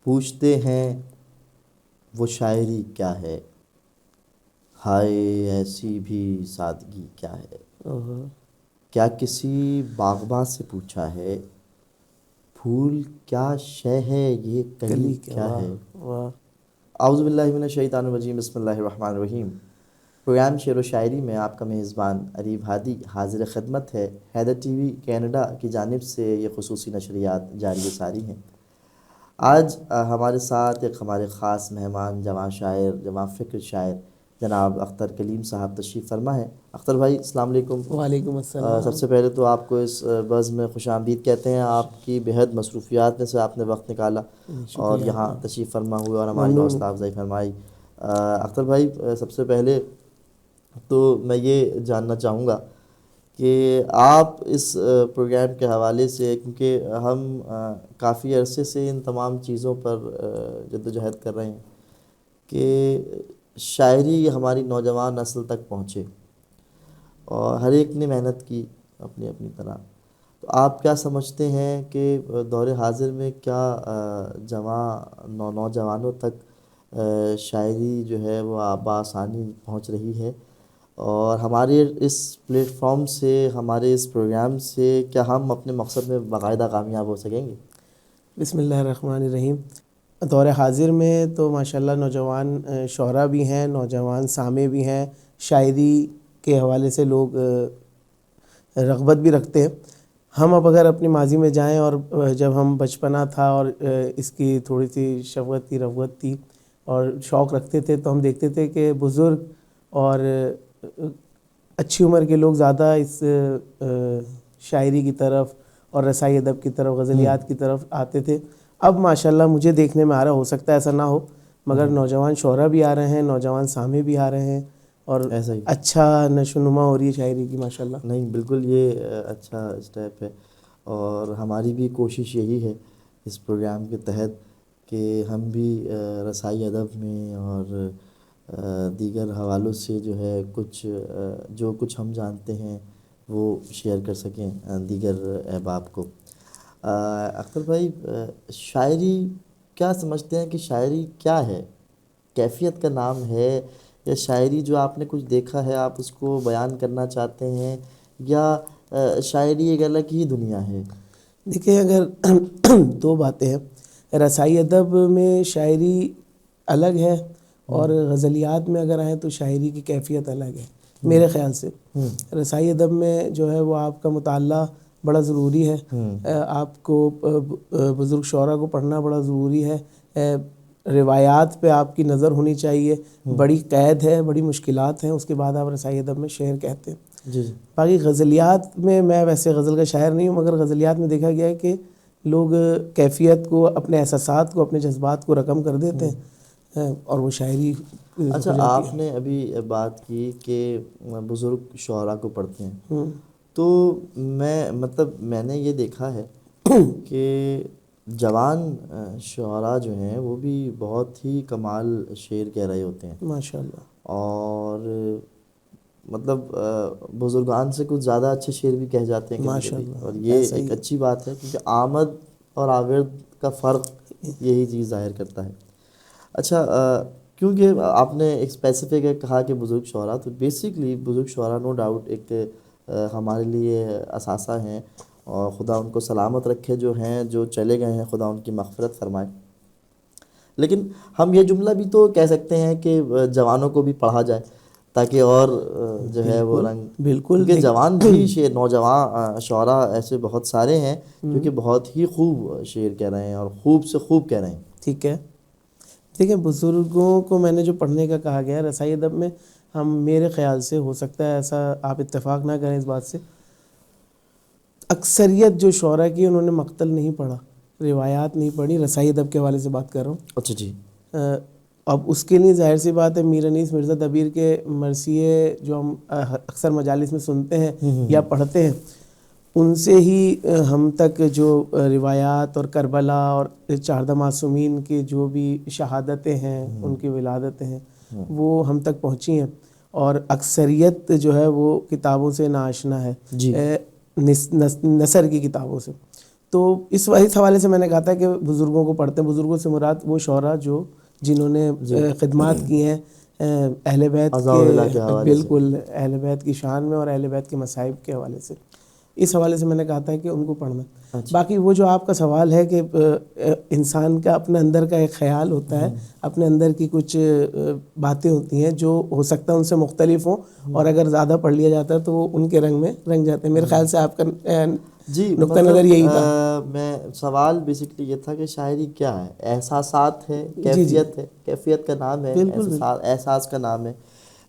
پوچھتے ہیں وہ شاعری کیا ہے، ہائے ایسی بھی سادگی کیا ہے، کیا کسی باغباں سے پوچھا ہے، پھول کیا شے ہے یہ کلی کیا ہے۔ اعوذ باللہ من الشیطان الرجیم، بسم اللہ الرحمن الرحیم۔ پروگرام شعر و شاعری میں آپ کا میزبان اریب ہادی حاضر خدمت ہے۔ حیدر ٹی وی کینیڈا کی جانب سے یہ خصوصی نشریات جاری و ساری ہیں۔ آج ہمارے ساتھ ایک ہمارے خاص مہمان، جواں شاعر، جواں فکر شاعر جناب اختر کلیم صاحب تشریف فرما ہے۔ اختر بھائی السلام علیکم۔ وعلیکم السلام۔ سب سے پہلے تو آپ کو اس بزم میں خوش آمدید کہتے ہیں۔ آپ کی بےحد مصروفیات میں سے آپ نے وقت نکالا اور یہاں تشریف فرما ہوئے اور ہماری حوصلہ افزائی فرمائی۔ اختر بھائی سب سے پہلے تو میں یہ جاننا چاہوں گا کہ آپ اس پروگرام کے حوالے سے، کیونکہ ہم کافی عرصے سے ان تمام چیزوں پر جدوجہد کر رہے ہیں کہ شاعری ہماری نوجوان نسل تک پہنچے، اور ہر ایک نے محنت کی اپنی اپنی طرح۔ تو آپ کیا سمجھتے ہیں کہ دور حاضر میں کیا نوجوانوں تک شاعری جو ہے وہ بآسانی پہنچ رہی ہے، اور ہمارے اس پلیٹ فارم سے، ہمارے اس پروگرام سے کیا ہم اپنے مقصد میں باقاعدہ کامیاب ہو سکیں گے؟ بسم اللہ الرحمن الرحیم۔ دور حاضر میں تو ماشاءاللہ نوجوان شعراء بھی ہیں، نوجوان سامع بھی ہیں، شاعری کے حوالے سے لوگ رغبت بھی رکھتے ہیں۔ ہم اب اگر اپنی ماضی میں جائیں، اور جب ہم بچپنا تھا اور اس کی تھوڑی سی شغوت تھی، رغبت تھی اور شوق رکھتے تھے، تو ہم دیکھتے تھے کہ بزرگ اور اچھی عمر کے لوگ زیادہ اس شاعری کی طرف اور رسائی ادب کی طرف، غزلیات کی طرف آتے تھے۔ اب ماشاءاللہ مجھے دیکھنے میں آ رہا، ہو سکتا ہے ایسا نہ ہو، مگر نوجوان شعراء بھی آ رہے ہیں، نوجوان سامع بھی آ رہے ہیں، اور ایسا ہی اچھا نشو و نما ہو رہی ہے شاعری کی ماشاءاللہ۔ نہیں، بالکل یہ اچھا اسٹیپ ہے، اور ہماری بھی کوشش یہی ہے اس پروگرام کے تحت کہ ہم بھی رسائی ادب میں اور دیگر حوالوں سے جو ہے جو کچھ ہم جانتے ہیں وہ شیئر کر سکیں دیگر احباب کو۔ اختر بھائی، شاعری کیا سمجھتے ہیں کہ شاعری کیا ہے؟ کیفیت کا نام ہے، یا شاعری جو آپ نے کچھ دیکھا ہے آپ اس کو بیان کرنا چاہتے ہیں، یا شاعری ایک الگ ہی دنیا ہے؟ دیکھیں، اگر دو باتیں ہیں، رسائی ادب میں شاعری الگ ہے، اور غزلیات میں اگر آئیں تو شاعری کی کیفیت الگ ہے میرے خیال سے۔ رسائی ادب میں جو ہے وہ آپ کا مطالعہ بڑا ضروری ہے، آپ کو بزرگ شعراء کو پڑھنا بڑا ضروری ہے، روایات پہ آپ کی نظر ہونی چاہیے، بڑی قید ہے، بڑی مشکلات ہیں، اس کے بعد آپ رسائی ادب میں شعر کہتے ہیں۔ جی۔ باقی غزلیات میں ویسے غزل کا شاعر نہیں ہوں، مگر غزلیات میں دیکھا گیا ہے کہ لوگ کیفیت کو، اپنے احساسات کو، اپنے جذبات کو رقم کر دیتے ہیں، اور وہ شاعری ہو اچھا، جاتی آپ ہے۔ نے ابھی بات کی کہ بزرگ شعراء کو پڑھتے ہیں، تو میں نے یہ دیکھا ہے کہ جوان شعراء جو ہیں وہ بھی بہت ہی کمال شعر کہہ رہے ہوتے ہیں، ماشاءاللہ۔ اور بزرگان سے کچھ زیادہ اچھے شعر بھی کہہ جاتے ہیں کبھی کبھی، ماشاءاللہ، اور یہ ایسا ہی ایک اچھی بات ہے، کیونکہ آمد اور آورد کا فرق یہی چیز ظاہر کرتا ہے۔ اچھا، کیونکہ آپ نے ایک اسپیسیفک کہا کہ بزرگ شعراء، تو بیسکلی بزرگ شعراء نو ڈاؤٹ ایک ہمارے لیے اثاثہ ہیں، اور خدا ان کو سلامت رکھے، جو ہیں جو چلے گئے ہیں، خدا ان کی مغفرت فرمائے۔ لیکن ہم یہ جملہ بھی تو کہہ سکتے ہیں کہ جوانوں کو بھی پڑھا جائے، تاکہ اور جو ہے وہ رنگ، بالکل کیونکہ جوان بھی نوجوان شعراء ایسے بہت سارے ہیں جو کہ بہت ہی خوب شعر کہہ رہے ہیں، اور خوب سے خوب کہہ رہے ہیں۔ ٹھیک ہے، دیکھیں، بزرگوں کو میں نے جو پڑھنے کا کہا گیا ہے رسائی ادب میں، ہم میرے خیال سے، ہو سکتا ہے ایسا آپ اتفاق نہ کریں اس بات سے، اکثریت جو شعراء کی انہوں نے مقتل نہیں پڑھا، روایات نہیں پڑھی، رسائی ادب کے حوالے سے بات کر رہا ہوں۔ اچھا جی۔ اب اس کے لیے ظاہر سی بات ہے، میر انیس مرزا دبیر کے مرثیے جو ہم اکثر مجالس میں سنتے ہیں یا پڑھتے ہیں، ان سے ہی ہم تک جو روایات اور کربلا اور چاردہ معصومین کی جو بھی شہادتیں ہیں، ان کی ولادتیں ہیں، وہ ہم تک پہنچی ہیں، اور اکثریت جو ہے وہ کتابوں سے ناآشنا ہے، جی۔ نثر کی کتابوں سے۔ تو اس حوالے سے میں نے کہا تھا کہ بزرگوں کو پڑھتے ہیں. بزرگوں سے مراد وہ شعراء جنہوں نے خدمات کی ہیں اہل بیت کے, بالکل اہل بیت کی شان میں اور اہل بیت کے مصائب کے حوالے سے. اس حوالے سے میں نے کہا تھا کہ ان کو پڑھنا. باقی وہ جو آپ کا سوال ہے کہ انسان کا اپنے اندر کا ایک خیال ہوتا ہے, اپنے اندر کی کچھ باتیں ہوتی ہیں جو ہو سکتا ہے ان سے مختلف ہوں, اور اگر زیادہ پڑھ لیا جاتا ہے تو وہ ان کے رنگ میں رنگ جاتے ہیں. میرے خیال سے آپ کا نقطہ نظر یہی تھا. میں سوال بیسکلی یہ تھا کہ شاعری کیا ہے؟ احساسات ہے, کیفیت ہے, کیفیت کا نام ہے, احساس کا نام ہے.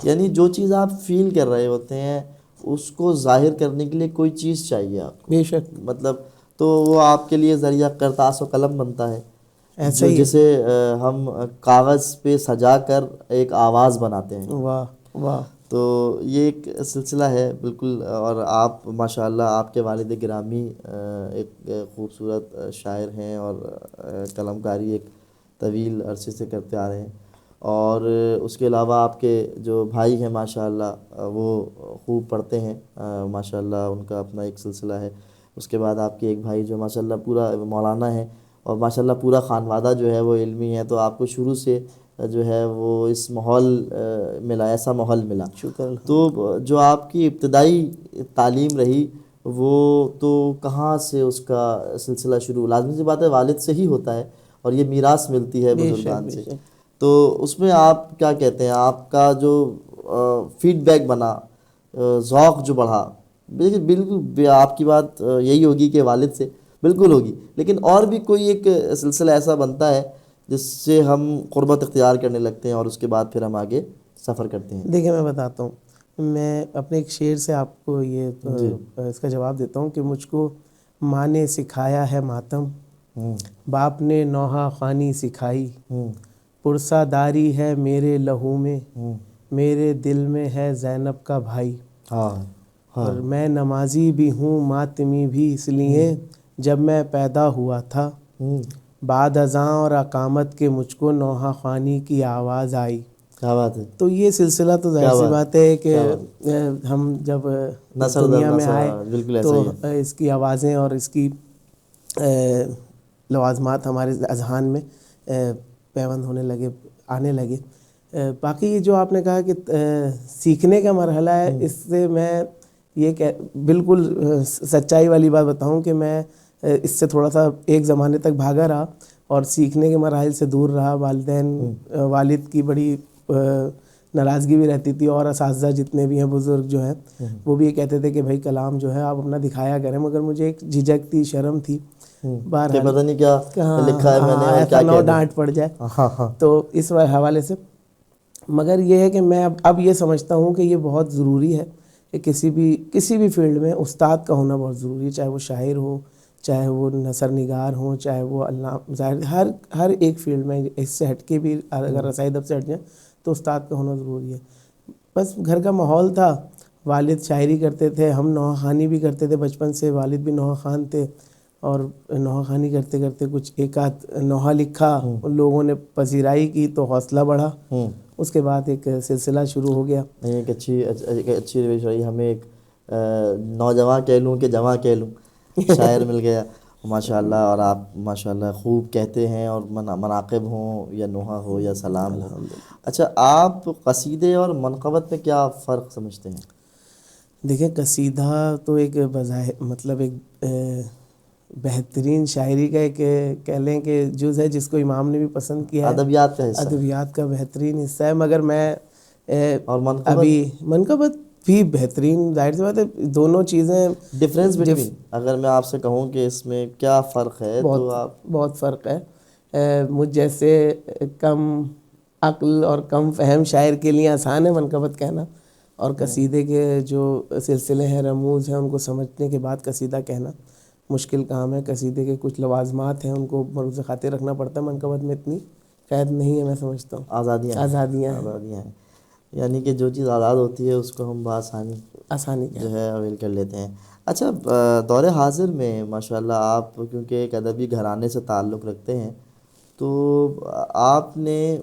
یعنی جو چیز آپ فیل کر رہے ہوتے ہیں اس کو ظاہر کرنے کے لیے کوئی چیز چاہیے آپ کو. بے شک. مطلب تو وہ آپ کے لیے ذریعہ کرتاس و قلم بنتا ہے, جو جسے ہم کاغذ پہ سجا کر ایک آواز بناتے ہیں. واہ واہ. تو یہ ایک سلسلہ ہے بالکل. اور آپ ماشاء اللہ آپ کے والد گرامی ایک خوبصورت شاعر ہیں اور قلم کاری ایک طویل عرصے سے کرتے آ رہے ہیں. اور اس کے علاوہ آپ کے جو بھائی ہیں ماشاء اللہ وہ خوب پڑھتے ہیں ماشاء اللہ, ان کا اپنا ایک سلسلہ ہے. اس کے بعد آپ کے ایک بھائی جو ماشاء اللہ پورا مولانا ہے, اور ماشاء اللہ پورا خانوادہ جو ہے وہ علمی ہے. تو آپ کو شروع سے جو ہے وہ اس ماحول ملا, ایسا ماحول ملا. تو جو آپ کی ابتدائی تعلیم رہی وہ تو کہاں سے اس کا سلسلہ شروع؟ لازمی سی بات ہے والد سے ہی ہوتا ہے, اور یہ میراث ملتی ہے بزرگان سے. تو اس میں آپ کیا کہتے ہیں, آپ کا جو فیڈ بیک بنا, ذوق جو بڑھا, بالکل آپ کی بات یہی ہوگی کہ والد سے بالکل ہوگی, لیکن اور بھی کوئی ایک سلسلہ ایسا بنتا ہے جس سے ہم قربت اختیار کرنے لگتے ہیں اور اس کے بعد پھر ہم آگے سفر کرتے ہیں؟ دیکھیں میں بتاتا ہوں, میں اپنے ایک شعر سے آپ کو یہ اس کا جواب دیتا ہوں کہ مجھ کو ماں نے سکھایا ہے ماتم, باپ نے نوحہ خوانی سکھائی, پرسہ داری ہے میرے لہو میں, میرے دل میں ہے زینب کا بھائی. اور میں نمازی بھی ہوں ماتمی بھی اس لیے جب میں پیدا ہوا تھا, بعد ازاں اور اقامت کے مجھ کو نوحہ خوانی کی آواز آئی. کیا بات ہے. تو یہ سلسلہ تو ظاہر سی بات ہے کہ ہم جب دنیا میں آئے تو اس کی آوازیں اور اس کی لوازمات ہمارے اذہان میں پیوند ہونے لگے, آنے لگے. باقی یہ جو آپ نے کہا کہ سیکھنے کا مرحلہ ہے, اس سے میں یہ بالکل سچائی والی بات بتاؤں کہ میں اس سے تھوڑا سا ایک زمانے تک بھاگا رہا اور سیکھنے کے مراحل سے دور رہا. والد کی بڑی ناراضگی بھی رہتی تھی, اور اساتذہ جتنے بھی ہیں بزرگ جو ہیں وہ بھی یہ کہتے تھے کہ بھائی کلام جو ہے آپ اپنا دکھایا کریں, مگر مجھے ایک جھجک تھی, شرم تھی, کہ پتہ نہیں کیا لکھا ہے میں نے اور کیا نو ڈانٹ پڑ جائے. تو اس حوالے سے مگر یہ ہے کہ میں اب یہ سمجھتا ہوں کہ یہ بہت ضروری ہے کہ کسی بھی فیلڈ میں استاد کا ہونا بہت ضروری ہے, چاہے وہ شاعر ہو, چاہے وہ نثر نگار ہوں, چاہے وہ ہر ایک فیلڈ میں اس سے ہٹ کے بھی اگر رسائی ادب سے ہٹ جائیں تو استاد کا ہونا ضروری ہے. بس گھر کا ماحول تھا, والد شاعری کرتے تھے, ہم نوحہ خوانی بھی کرتے تھے بچپن سے, والد بھی نوحہ خوان تھے, اور نوحہ خوانی کرتے کرتے کچھ ایک آدھ نوحہ لکھا, ان لوگوں نے پذیرائی کی تو حوصلہ بڑھا, اس کے بعد ایک سلسلہ شروع ہو گیا. ایک اچھی روش رہی, ہمیں ایک نوجوان کہہ لوں کہ جواں کہہ لوں, شاعر مل گیا ماشاء اللہ. اور آپ ماشاء اللہ خوب کہتے ہیں, اور مناقب ہوں یا نوحہ ہو یا سلام ہو. اچھا, آپ قصیدے اور منقبت میں کیا فرق سمجھتے ہیں؟ دیکھیں قصیدہ تو ایک بظاہر مطلب ایک بہترین شاعری کا ایک کہہ لیں کہ جز ہے جس کو امام نے بھی پسند کیا ہے, ادبیات کا حصہ, ادبیات کا بہترین حصہ ہے. مگر میں اور ابھی منقبت بھی بہترین, ظاہر سی بات ہے دونوں چیزیں. ڈفرینس بٹوین, اگر میں آپ سے کہوں کہ اس میں کیا فرق ہے تو آپ. بہت فرق ہے. مجھ جیسے کم عقل اور کم فہم شاعر کے لیے آسان ہے منقبت کہنا, اور قصیدے کے جو سلسلے ہیں, رموز ہیں, ان کو سمجھنے کے بعد قصیدہ کہنا مشکل کام ہے. قصیدے کے کچھ لوازمات ہیں, ان کو ملحوظ خاطر رکھنا پڑتا ہے. منقبت میں اتنی قید نہیں ہے, میں سمجھتا ہوں آزادیاں ہیں. یعنی کہ جو چیز آزاد ہوتی ہے اس کو ہم بآسانی جو ہے اویل کر لیتے ہیں. اچھا, دور حاضر میں ماشاء اللہ آپ کیونکہ ایک ادبی گھرانے سے تعلق رکھتے ہیں, تو آپ نے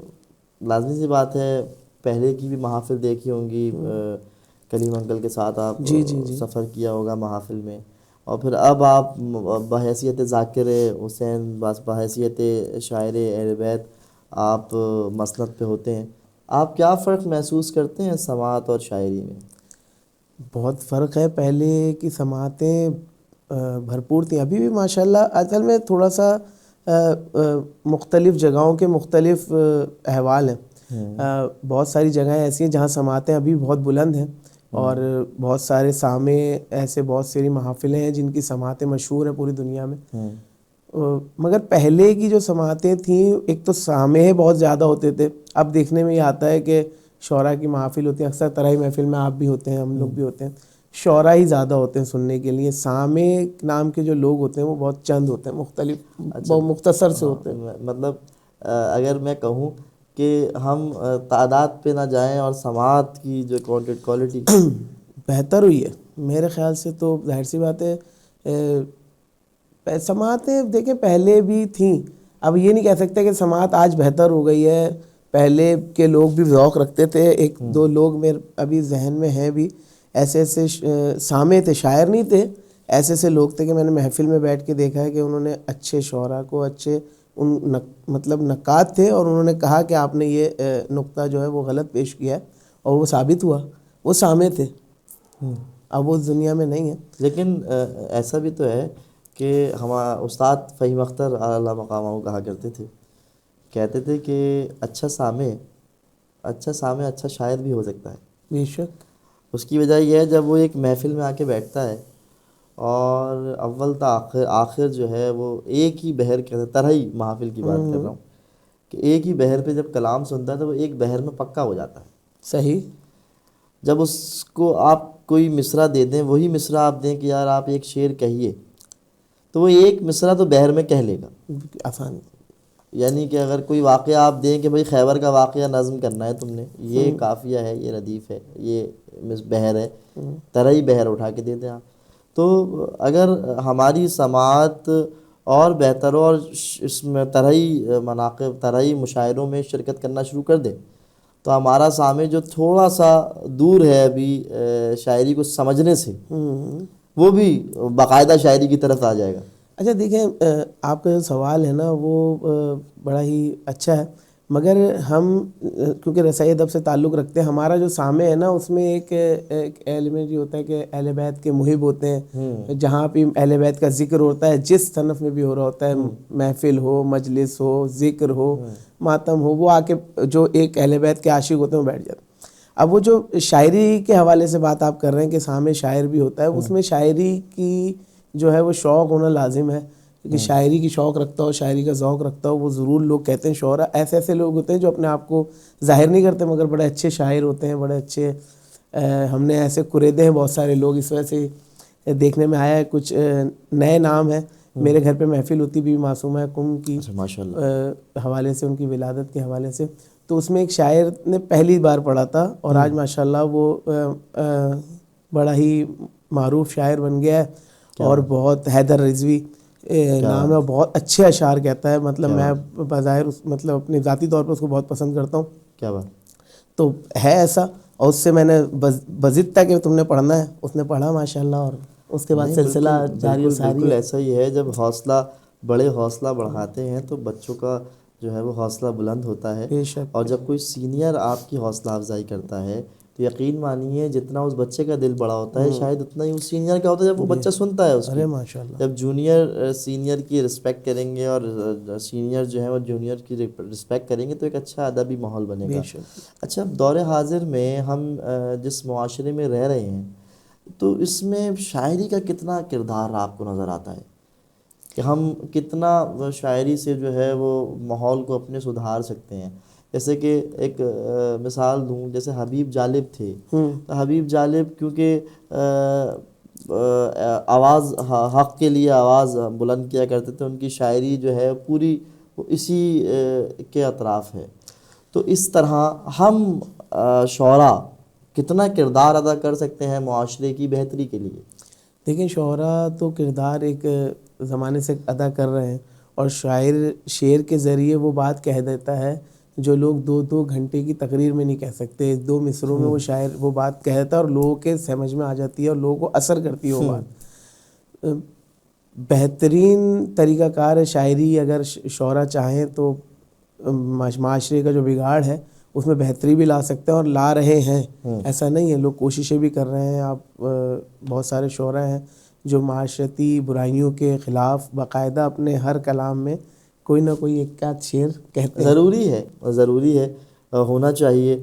لازمی سی بات ہے پہلے کی بھی محافل دیکھی ہوں گی, کلیم انکل کے ساتھ آپ سفر کیا ہوگا محافل میں, اور پھر اب آپ بحیثیت ذاکر حسین بحیثیت شاعر اہل بیت آپ مسند پہ ہوتے ہیں. آپ کیا فرق محسوس کرتے ہیں سماعت اور شاعری میں؟ بہت فرق ہے. پہلے کی سماعتیں بھرپور تھیں. ابھی بھی ماشاءاللہ اصل میں تھوڑا سا مختلف جگہوں کے مختلف احوال ہیں. بہت ساری جگہیں ایسی ہیں جہاں سماعتیں ابھی بہت بلند ہیں، اور بہت سارے سامع ایسے بہت ساری محافلیں ہیں جن کی سماعتیں مشہور ہیں پوری دنیا میں. مگر پہلے کی جو سماعتیں تھیں، ایک تو سامع بہت زیادہ ہوتے تھے. اب دیکھنے میں یہ آتا ہے کہ شعراء کی محافل ہوتی ہیں، اکثر طرحی محفل میں آپ بھی ہوتے ہیں، ہم لوگ بھی ہوتے ہیں، شعراء ہی زیادہ ہوتے ہیں سننے کے لیے. سامع نام کے جو لوگ ہوتے ہیں وہ بہت چند ہوتے ہیں، مختلف بہت مختصر سے ہوتے ہیں. مطلب اگر میں کہوں کہ ہم تعداد پہ نہ جائیں اور سماعت کی جو کوالٹی بہتر ہوئی ہے میرے خیال سے. تو ظاہر سی بات ہے سماعتیں دیکھیں پہلے بھی تھیں. اب یہ نہیں کہہ سکتے کہ سماعت آج بہتر ہو گئی ہے. پہلے کے لوگ بھی ذوق رکھتے تھے. ایک دو لوگ میرے ابھی ذہن میں ہیں بھی، ایسے ایسے سامع تھے، شاعر نہیں تھے، ایسے ایسے لوگ تھے کہ میں نے محفل میں بیٹھ کے دیکھا ہے کہ انہوں نے اچھے شعراء کو اچھے مطلب نقاد تھے، اور انہوں نے کہا کہ آپ نے یہ نقطہ جو ہے وہ غلط پیش کیا ہے، اور وہ ثابت ہوا. وہ سامع تھے، اب وہ اس دنیا میں نہیں ہے. لیکن ایسا بھی تو ہے کہ ہمارا استاد فہیم اختر اعلیٰ مقامہ کہا کرتے تھے، کہتے تھے کہ اچھا سامع اچھا شاعر بھی ہو سکتا ہے. بے شک. اس کی وجہ یہ ہے جب وہ ایک محفل میں آ کے بیٹھتا ہے اور اول تا آخر جو ہے وہ ایک ہی بحر کے طرحی محافل کی بات کر رہا ہوں کہ ایک ہی بحر پہ جب کلام سنتا ہے تو وہ ایک بحر میں پکا ہو جاتا ہے. صحیح. جب اس کو آپ کوئی مصرع دے دیں، وہی مصرع آپ دیں کہ یار آپ ایک شعر کہیے، تو وہ ایک مصرع تو بحر میں کہہ لے گا آسان. یعنی کہ اگر کوئی واقعہ آپ دیں کہ بھئی خیبر کا واقعہ نظم کرنا ہے تم نے، یہ قافیہ ہے، یہ ردیف ہے، یہ بحر ہے، طرحی بحر اٹھا کے دے دیں آپ. تو اگر ہماری سماعت اور بہتر ہو اور اس میں طرحی مناقب طرحی مشاعروں میں شرکت کرنا شروع کر دے، تو ہمارا سامع جو تھوڑا سا دور ہے ابھی شاعری کو سمجھنے سے، وہ بھی باقاعدہ شاعری کی طرف آ جائے گا. اچھا دیکھیں، آپ کا جو سوال ہے نا وہ بڑا ہی اچھا ہے. مگر ہم کیونکہ رسائی ادب سے تعلق رکھتے ہیں، ہمارا جو سامع ہے نا اس میں ایک ایلیمنٹ یہ ہوتا ہے کہ اہل بیت کے محب ہوتے ہیں. جہاں پہ اہل بیت کا ذکر ہوتا ہے، جس صنف میں بھی ہو رہا ہوتا ہے، محفل ہو، مجلس ہو، ذکر ہو، ماتم ہو، وہ آ کے جو ایک اہل بیت کے عاشق ہوتے ہیں وہ بیٹھ جاتے ہیں. اب وہ جو شاعری کے حوالے سے بات آپ کر رہے ہیں کہ سامع شاعر بھی ہوتا ہے، اس میں شاعری کی جو ہے وہ شوق ہونا لازم ہے. کہ شاعری کی شوق رکھتا ہو، شاعری کا ذوق رکھتا ہو، وہ ضرور لوگ کہتے ہیں شعراء. ایسے ایسے لوگ ہوتے ہیں جو اپنے آپ کو ظاہر نہیں کرتے مگر بڑے اچھے شاعر ہوتے ہیں، بڑے اچھے. ہم نے ایسے قریدے ہیں بہت سارے لوگ، اس وجہ سے دیکھنے میں آیا ہے. کچھ نئے نام ہیں. میرے گھر پہ محفل ہوتی بھی معصومہ کم کی حوالے سے، ان کی ولادت کے حوالے سے. تو اس میں ایک شاعر نے پہلی بار پڑھا تھا، اور آج ماشاءاللہ وہ بڑا ہی معروف شاعر بن گیا ہے. اور بہت حیدر رضوی نام ہے، بہت اچھے اشعار کہتا ہے. مطلب میں بظاہر مطلب اپنے ذاتی طور پر اس کو بہت پسند کرتا ہوں. کیا بات. تو ہے ایسا، اور اس سے میں نے بضد تھا کہ تم نے پڑھنا ہے، اس نے پڑھا ماشاءاللہ، اور اس کے بعد سلسلہ جاری و ساری. بالکل ایسا ہی ہے. جب بڑے حوصلہ بڑھاتے ہیں تو بچوں کا جو ہے وہ حوصلہ بلند ہوتا ہے. بے شک. اور جب کوئی سینئر آپ کی حوصلہ افزائی کرتا ہے تو یقین مانیے جتنا اس بچے کا دل بڑا ہوتا ہے شاید اتنا ہی اس سینئر کا ہوتا ہے جب وہ بچہ سنتا ہے اس کی. ارے ماشاءاللہ. جب جونیئر سینئر کی رسپیکٹ کریں گے اور سینئر جو ہے وہ جونیئر کی رسپیکٹ کریں گے تو ایک اچھا ادبی ماحول بنے گا. اچھا، دور حاضر میں ہم جس معاشرے میں رہ رہے ہیں تو اس میں شاعری کا کتنا کردار آپ کو نظر آتا ہے کہ ہم کتنا شاعری سے جو ہے وہ ماحول کو اپنے سدھار سکتے ہیں؟ جیسے کہ ایک مثال دوں، جیسے حبیب جالب تھے. تو حبیب جالب کیونکہ آواز حق کے لیے آواز بلند کیا کرتے تھے، ان کی شاعری جو ہے پوری اسی کے اطراف ہے. تو اس طرح ہم شعراء کتنا کردار ادا کر سکتے ہیں معاشرے کی بہتری کے لیے؟ دیکھیں، شعراء تو کردار ایک زمانے سے ادا کر رہے ہیں، اور شاعر شعر کے ذریعے وہ بات کہہ دیتا ہے جو لوگ 2 گھنٹے کی تقریر میں نہیں کہہ سکتے. 2 مصروں میں وہ شاعر وہ بات کہتا ہے اور لوگوں کے سمجھ میں آ جاتی ہے اور لوگوں کو اثر کرتی ہے وہ بات. بہترین طریقہ کار ہے شاعری. اگر شعراء چاہیں تو معاشرے کا جو بگاڑ ہے اس میں بہتری بھی لا سکتے ہیں اور لا رہے ہیں. ایسا نہیں ہے, لوگ کوششیں بھی کر رہے ہیں. آپ بہت سارے شعراء ہیں جو معاشرتی برائیوں کے خلاف باقاعدہ اپنے ہر کلام میں کوئی نہ کوئی ایک آدھ شعر کہتے ہیں. ضروری ہے, ہونا چاہیے,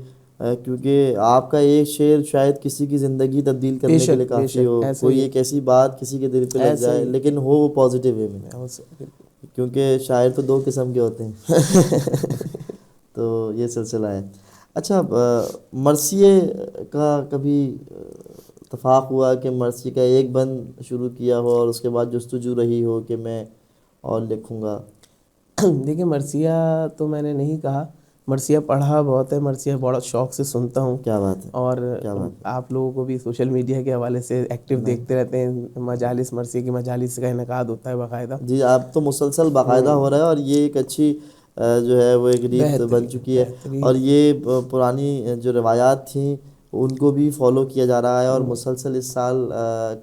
کیونکہ آپ کا ایک شعر شاید کسی کی زندگی تبدیل کرنے کے لیے کافی ہو. کوئی ایک ایسی بات کسی کے دل پہ لگ جائے لیکن ہو وہ پازیٹیو وے میں, کیونکہ شاعر تو دو قسم کے ہوتے ہیں. تو یہ سلسلہ ہے. اچھا, مرثیے کا کبھی اتفاق ہوا کہ مرثیے کا ایک بند شروع کیا ہو اور اس کے بعد جستجو رہی ہو کہ میں اور لکھوں گا؟ دیکھیں, مرثیہ تو میں نے نہیں کہا, مرثیہ پڑھا بہت ہے, مرثیہ بڑا شوق سے سنتا ہوں. کیا بات ہے, اور آپ لوگوں کو بھی سوشل میڈیا کے حوالے سے ایکٹیو دیکھتے رہتے ہیں. مجالس, مرثیے کی مجالس کا انعقاد ہوتا ہے باقاعدہ. جی, آپ تو مسلسل باقاعدہ ہو رہا ہے اور یہ ایک اچھی جو ہے وہ ایک ریت بن چکی ہے. اور یہ پرانی جو روایات تھیں ان کو بھی فالو کیا جا رہا ہے, اور مسلسل اس سال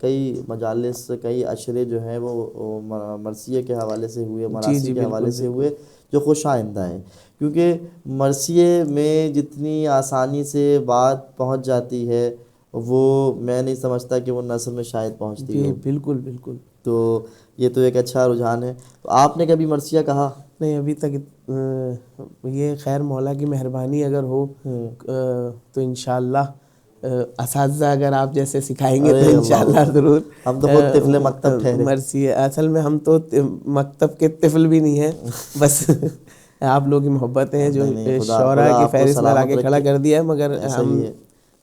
کئی مجالس, کئی عشرے جو ہیں وہ مرثیے کے حوالے سے ہوئے, مراثی کے حوالے سے ہوئے, جو خوش آئندہ ہیں. کیونکہ مرثیے میں جتنی آسانی سے بات پہنچ جاتی ہے وہ میں نہیں سمجھتا کہ وہ نثر میں شاید پہنچتی ہو. بالکل. تو یہ تو ایک اچھا رجحان ہے. تو آپ نے کبھی مرثیہ کہا؟ نہیں, ابھی تک. یہ خیر مولا کی مہربانی اگر ہو تو انشاءاللہ اساتذہ اگر آپ جیسے سکھائیں گے تو انشاءاللہ ضرور. ہم تو خود طفل مکتب ٹھہرے. مرثیہ اصل میں ہم تو مکتب کے طفل بھی نہیں ہیں, بس آپ لوگ کی محبتیں ہیں جو شعراء کی فہرست میں لا کے کھڑا کر دیا ہے. مگر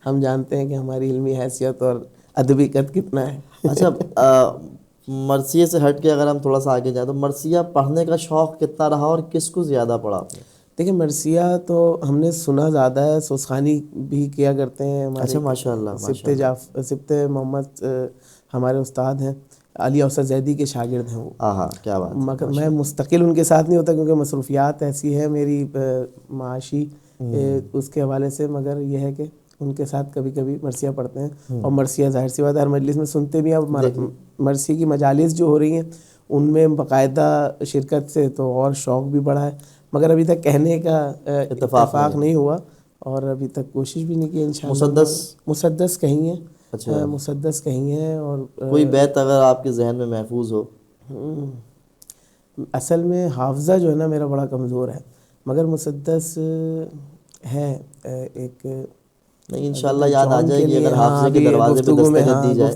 ہم جانتے ہیں کہ ہماری علمی حیثیت اور ادبی قد کتنا ہے. اچھا, مرثیے سے ہٹ کے اگر ہم تھوڑا سا آگے جائیں تو مرثیہ پڑھنے کا شوق کتنا رہا اور کس کو زیادہ پڑھا آپ نے؟ دیکھیں, مرثیہ تو ہم نے سنا زیادہ ہے, سوسخانی بھی کیا کرتے ہیں ہمارے. اچھا, ماشاء اللہ. سبت محمد ہمارے استاد ہیں, علی اوسط زیدی کے شاگرد ہیں وہ. کیا بات. میں مستقل ان کے ساتھ نہیں ہوتا کیونکہ مصروفیات ایسی ہے میری معاشی اس کے حوالے سے, مگر یہ ہے کہ ان کے ساتھ کبھی کبھی مرثیہ پڑھتے ہیں. اور مرثیہ ظاہر سی بات ہے ہر مجلس میں سنتے بھی ہیں. اب مرثیے کی مجالس جو ہو رہی ہیں ان میں باقاعدہ شرکت سے تو اور شوق بھی بڑھا ہے, مگر ابھی تک کہنے کا اتفاق نہیں ہوا اور ابھی تک کوشش بھی نہیں کی. انشاءاللہ مسدس کہیں ہیں. اچھا, مسدس کہیں ہیں. اور کوئی بیت اگر آپ کے ذہن میں محفوظ ہو؟ اصل میں حافظہ جو ہے نا میرا بڑا کمزور ہے, مگر مسدس ہے ایک. نہیں, انشاءاللہ یاد آ جائے گی اگر حافظے کے دروازے پہ دستک دی جائے.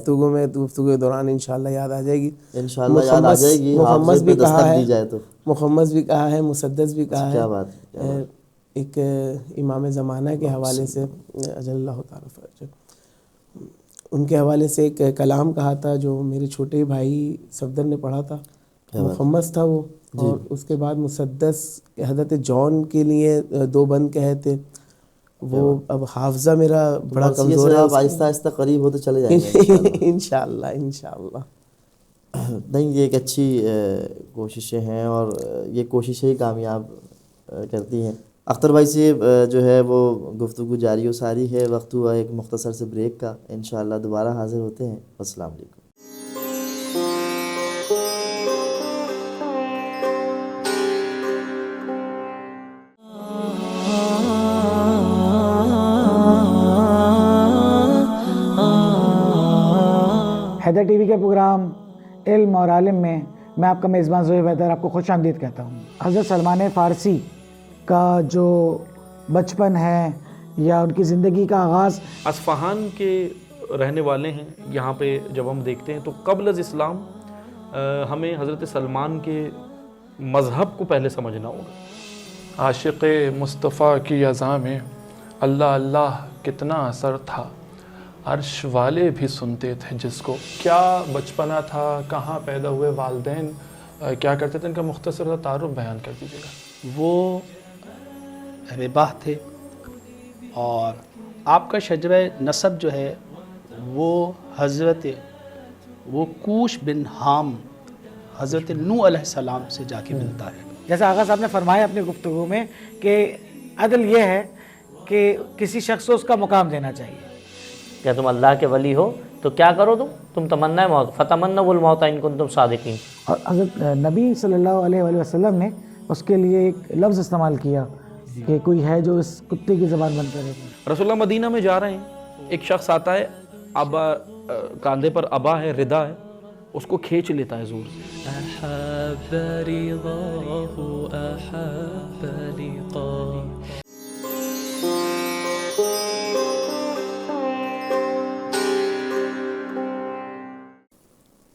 گفتگو کے دوران انشاءاللہ یاد آ جائے گی. انشاءاللہ یاد آ جائے گی, حافظے پہ دستک دی جائے تو. مخمس بھی کہا ہے, مسدس بھی کہا ہے. کیا بات. ایک امام زمانہ کے حوالے سے اجل اللہ تعالیٰ فرج, ان کے حوالے سے ایک کلام کہا تھا جو میرے چھوٹے بھائی صفدر نے پڑھا تھا. مخمس تھا وہ. اور اس کے بعد مسدس حضرت جون کے لیے 2 بند کہے تھے وہ. اب حافظہ میرا بڑا کمزور ہے. آپ آہستہ آہستہ قریب ہوتے چلے جائیں گے انشاءاللہ. نہیں, یہ ایک اچھی کوششیں ہیں اور یہ کوششیں ہی کامیاب کرتی ہیں. اختر بھائی سے جو ہے وہ گفتگو جاری و ساری ہے. وقت ہوا ایک مختصر سے بریک کا. انشاءاللہ دوبارہ حاضر ہوتے ہیں. السلام علیکم. حیدر ٹی وی کے پروگرام علم اور عالم میں میں آپ کا میزبان ظہیر حیدر آپ کو خوش آمدید کہتا ہوں. حضرت سلمان فارسی کا جو بچپن ہے یا ان کی زندگی کا آغاز اصفہان کے رہنے والے ہیں. یہاں پہ جب ہم دیکھتے ہیں تو قبل از اسلام ہمیں حضرت سلمان کے مذہب کو پہلے سمجھنا ہوگا. عاشق مصطفیٰ کی اذاں میں اللہ اللہ کتنا اثر تھا, عرش والے بھی سنتے تھے جس کو. کیا بچپنا تھا, کہاں پیدا ہوئے, والدین کیا کرتے تھے, ان کا مختصر سا تعارف بیان کر دیجیے گا. وہ رباح تھے اور آپ کا شجرہ نسب جو ہے وہ کوش بن حام حضرت نوح علیہ السلام سے جا کے ملتا ہے. جیسا آغا صاحب نے فرمایا اپنی گفتگو میں کہ عدل یہ ہے کہ کسی شخص کو اس کا مقام دینا چاہیے. کہ تم اللہ کے ولی ہو تو کیا کرو تم تمنا موت، فتمنوا الموت ان کنتم صادقین. اور حضرت نبی صلی اللہ علیہ وآلہ وسلم نے اس کے لیے ایک لفظ استعمال کیا کہ کوئی ہے جو اس کتے کی زبان بن کرے. رسول اللہ مدینہ میں جا رہے ہیں، ایک شخص آتا ہے، ابا کاندھے پر ابا ہے، ردا ہے، اس کو کھینچ لیتا ہے زور سے. أحب رضاه أحب لقاه.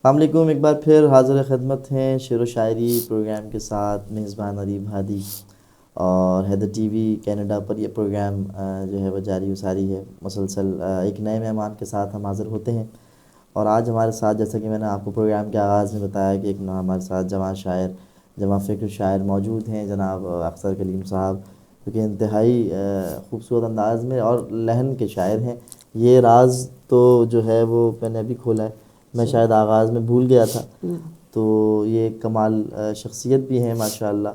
السلام علیکم، ایک بار پھر حاضر خدمت ہیں شعر و شاعری پروگرام کے ساتھ میزبان عریب ہادی، اور حیدر ٹی وی کینیڈا پر یہ پروگرام جو ہے وہ جاری و ساری ہے. مسلسل ایک نئے مہمان کے ساتھ ہم حاضر ہوتے ہیں، اور آج ہمارے ساتھ، جیسا کہ میں نے آپ کو پروگرام کے آغاز میں بتایا، کہ ایک ہمارے ساتھ جوان شاعر، جوان فکر شاعر موجود ہیں، جناب اختر کلیم صاحب، جو کہ انتہائی خوبصورت انداز میں اور لحن کے شاعر ہیں. یہ راز تو جو ہے وہ میں نے ابھی کھولا ہے، میں شاید آغاز میں بھول گیا تھا. تو یہ ایک کمال شخصیت بھی ہیں ماشاءاللہ.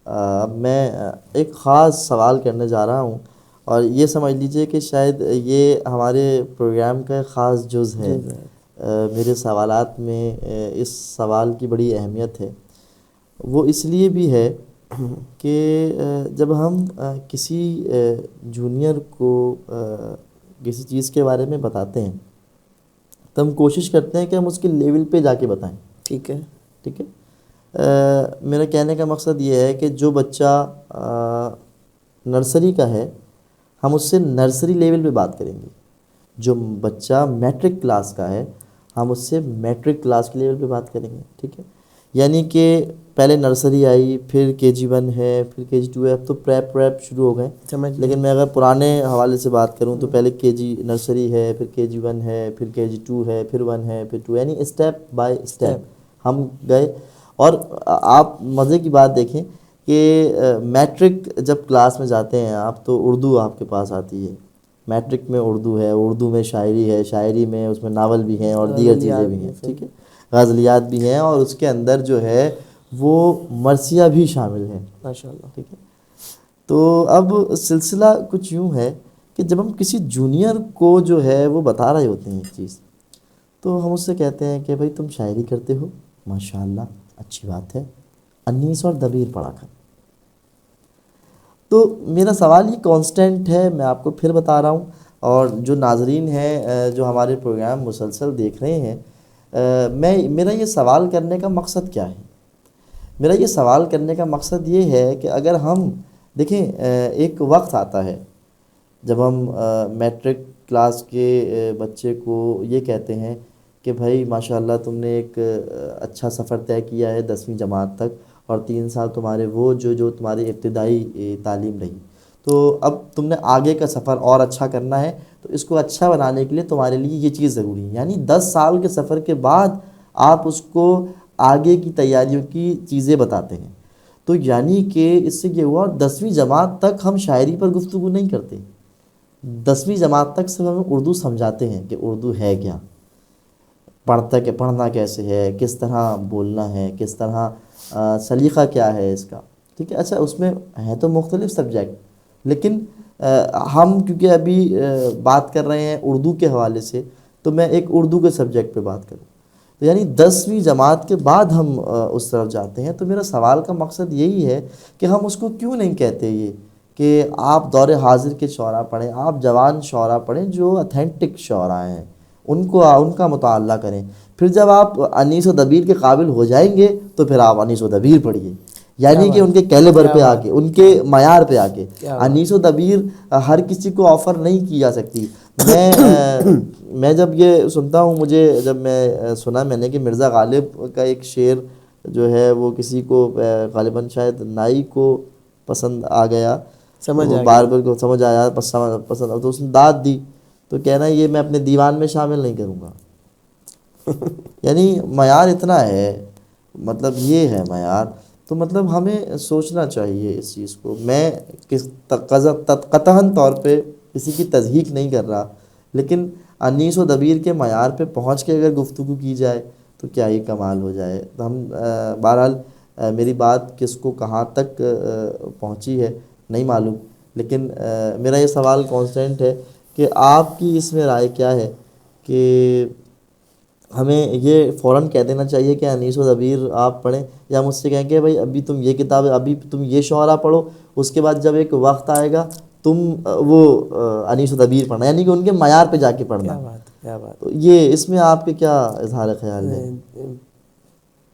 اب میں ایک خاص سوال کرنے جا رہا ہوں، اور یہ سمجھ لیجئے کہ شاید یہ ہمارے پروگرام کا ایک خاص جز ہے. میرے سوالات میں اس سوال کی بڑی اہمیت ہے. وہ اس لیے بھی ہے کہ جب ہم کسی جونیئر کو کسی چیز کے بارے میں بتاتے ہیں تو ہم کوشش کرتے ہیں کہ ہم اس کے لیول پہ جا کے بتائیں. ٹھیک ہے. ٹھیک ہے. میرا کہنے کا مقصد یہ ہے کہ جو بچہ نرسری کا ہے ہم اس سے نرسری لیول پہ بات کریں گے. جو بچہ میٹرک کلاس کا ہے ہم اس سے میٹرک کلاس کے لیول پہ بات کریں گے. ٹھیک ہے. یعنی کہ پہلے نرسری آئی، پھر KG1 ہے، پھر KG2 ہے، اب تو پریپ شروع ہو گئے. لیکن میں اگر پرانے حوالے سے بات کروں تو پہلے نرسری ہے، پھر KG1 ہے، پھر KG2 ہے، پھر 1 ہے، پھر 2، یعنی اسٹیپ بائی اسٹیپ ہم گئے. اور آپ مزے کی بات دیکھیں کہ میٹرک جب کلاس میں جاتے ہیں آپ تو اردو آپ کے پاس آتی ہے. میٹرک میں اردو ہے، اردو میں شاعری ہے، شاعری میں اس میں ناول بھی ہیں اور دیگر چیزیں بھی ہیں. ٹھیک ہے. غزلیات بھی ہیں، اور اس کے اندر جو ہے وہ مرثیہ بھی شامل ہیں ماشاءاللہ. ٹھیک ہے. تو اب سلسلہ کچھ یوں ہے کہ جب ہم کسی جونیئر کو جو ہے وہ بتا رہے ہوتے ہیں ایک چیز، تو ہم اس سے کہتے ہیں کہ بھائی تم شاعری کرتے ہو، ماشاءاللہ اچھی بات ہے، انیس اور دبیر پڑھا کر. تو میرا سوال یہ کانسٹنٹ ہے، میں آپ کو پھر بتا رہا ہوں، اور جو ناظرین ہیں جو ہمارے پروگرام مسلسل دیکھ رہے ہیں، میرا یہ سوال کرنے کا مقصد کیا ہے؟ میرا یہ سوال کرنے کا مقصد یہ ہے کہ اگر ہم دیکھیں، ایک وقت آتا ہے جب ہم میٹرک کلاس کے بچے کو یہ کہتے ہیں کہ بھائی ماشاءاللہ تم نے ایک اچھا سفر طے کیا ہے 10ویں جماعت تک، اور 3 سال تمہارے وہ جو تمہاری ابتدائی تعلیم رہی، تو اب تم نے آگے کا سفر اور اچھا کرنا ہے، تو اس کو اچھا بنانے کے لیے تمہارے لیے یہ چیز ضروری ہے. یعنی 10 سال کے سفر کے بعد آپ اس کو آگے کی تیاریوں کی چیزیں بتاتے ہیں. تو یعنی کہ اس سے یہ ہوا، 10ویں جماعت تک ہم شاعری پر گفتگو نہیں کرتے. 10ویں جماعت تک صرف ہم اردو سمجھاتے ہیں کہ اردو ہے کیا، پڑھنا کیسے ہے، کس طرح بولنا ہے، کس طرح سلیقہ کیا ہے اس کا. ٹھیک ہے. اچھا اس میں ہیں تو مختلف سبجیکٹ، لیکن ہم کیونکہ ابھی بات کر رہے ہیں اردو کے حوالے سے، تو میں ایک اردو کے سبجیکٹ پہ بات کروں. تو یعنی 10ویں جماعت کے بعد ہم اس طرف جاتے ہیں. تو میرا سوال کا مقصد یہی ہے کہ ہم اس کو کیوں نہیں کہتے یہ کہ آپ دور حاضر کے شعراء پڑھیں، آپ جوان شعراء پڑھیں جو اتھینٹک شعراء ہیں، ان کا مطالعہ کریں. پھر جب آپ انیس و دبیر کے قابل ہو جائیں گے تو پھر آپ انیس و دبیر پڑھیے، یعنی کہ ان کے کیلیبر پہ آ کے، ان کے معیار پہ آ کے. انیس و دبیر ہر کسی کو آفر نہیں کی جا سکتی. میں جب یہ سنتا ہوں، جب میں سنا میں نے کہ مرزا غالب کا ایک شعر جو ہے وہ کسی کو غالباً شاید نائی کو پسند آ گیا، بار کو سمجھ آیا، پسند، تو اس نے داد دی، تو کہنا یہ میں اپنے دیوان میں شامل نہیں کروں گا. یعنی معیار اتنا ہے، مطلب یہ ہے معیار. تو مطلب ہمیں سوچنا چاہیے اس چیز کو. میں قطعاً طور پہ کسی کی تضحیق نہیں کر رہا، لیکن انیس و دبیر کے معیار پہ پہنچ کے اگر گفتگو کی جائے تو کیا ہی کمال ہو جائے. تو ہم بہرحال میری بات کس کو کہاں تک پہنچی ہے نہیں معلوم، لیکن میرا یہ سوال کانسٹنٹ ہے کہ آپ کی اس میں رائے کیا ہے کہ ہمیں یہ فوراً کہہ دینا چاہیے کہ انیس و ضبیر آپ پڑھیں، یا مجھ سے کہیں کہ بھائی ابھی تم یہ کتاب، ابھی تم یہ شعرا پڑھو، اس کے بعد جب ایک وقت آئے گا تم وہ انیس و ضبیر پڑھنا، یعنی کہ ان کے معیار پہ جا کے پڑھنا. کیا بات. تو یہ اس میں آپ کے کیا اظہار خیال ہے؟